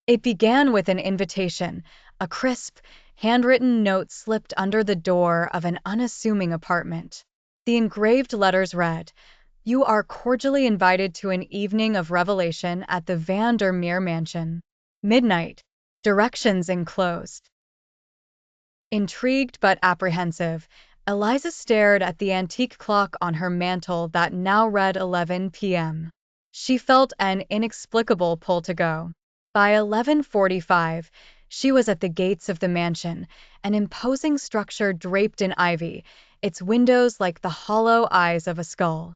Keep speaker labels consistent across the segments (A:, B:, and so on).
A: It began with an invitation, a crisp, handwritten note slipped under the door of an unassuming apartment. The engraved letters read, "You are cordially invited to an evening of revelation at the Meer Mansion. Midnight. Directions enclosed." Intrigued but apprehensive, Eliza stared at the antique clock on her mantel that now read 11 p.m. She felt an inexplicable pull to go. By 11:45, she was at the gates of the mansion, an imposing structure draped in ivy, its windows like the hollow eyes of a skull.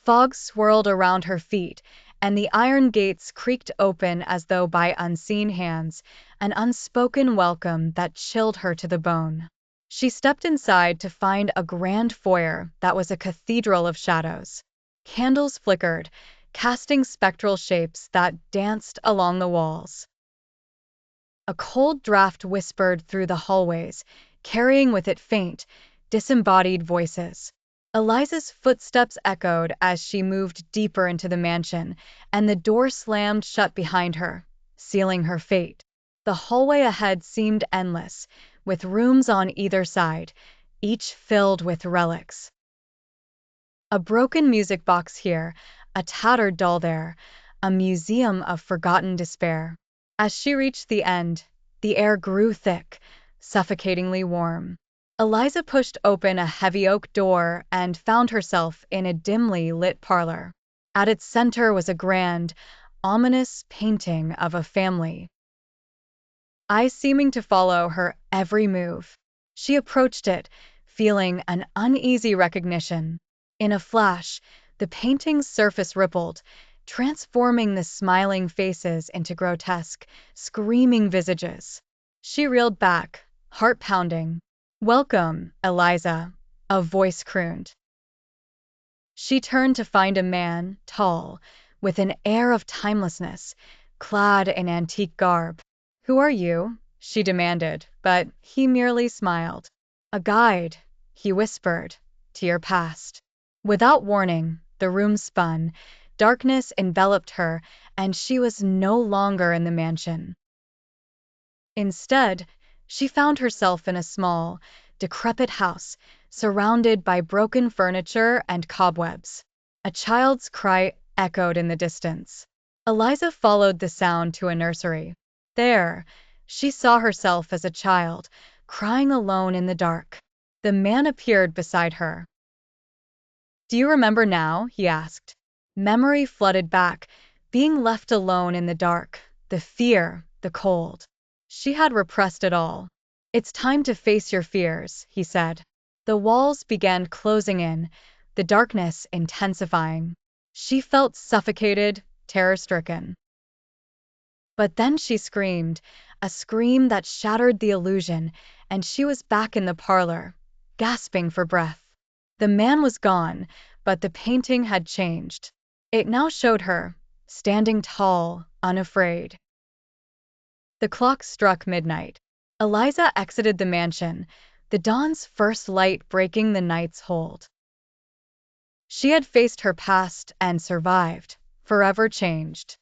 A: Fog swirled around her feet, and the iron gates creaked open as though by unseen hands, an unspoken welcome that chilled her to the bone. She stepped inside to find a grand foyer that was a cathedral of shadows. Candles flickered, casting spectral shapes that danced along the walls. A cold draft whispered through the hallways, carrying with it faint, disembodied voices. Eliza's footsteps echoed as she moved deeper into the mansion, and the door slammed shut behind her, sealing her fate. The hallway ahead seemed endless, with rooms on either side, each filled with relics. A broken music box here, a tattered doll there, a museum of forgotten despair. As she reached the end, the air grew thick, suffocatingly warm. Eliza pushed open a heavy oak door and found herself in a dimly lit parlor. At its center was a grand, ominous painting of a family, eyes seeming to follow her every move. She approached it, feeling an uneasy recognition. In a flash, the painting's surface rippled, transforming the smiling faces into grotesque, screaming visages. She reeled back, heart pounding. "Welcome, Eliza," a voice crooned. She turned to find a man, tall, with an air of timelessness, clad in antique garb. "Who are you?" she demanded, but he merely smiled. "A guide," he whispered, "to your past." Without warning, the room spun, darkness enveloped her, and she was no longer in the mansion. Instead, she found herself in a small, decrepit house, surrounded by broken furniture and cobwebs. A child's cry echoed in the distance. Eliza followed the sound to a nursery. There, she saw herself as a child, crying alone in the dark. The man appeared beside her. "Do you remember now?" he asked. Memory flooded back, being left alone in the dark, the fear, the cold. She had repressed it all. "It's time to face your fears," he said. The walls began closing in, the darkness intensifying. She felt suffocated, terror-stricken. But then she screamed, a scream that shattered the illusion, and she was back in the parlor, gasping for breath. The man was gone, but the painting had changed. It now showed her, standing tall, unafraid. The clock struck midnight. Eliza exited the mansion, the dawn's first light breaking the night's hold. She had faced her past and survived, forever changed.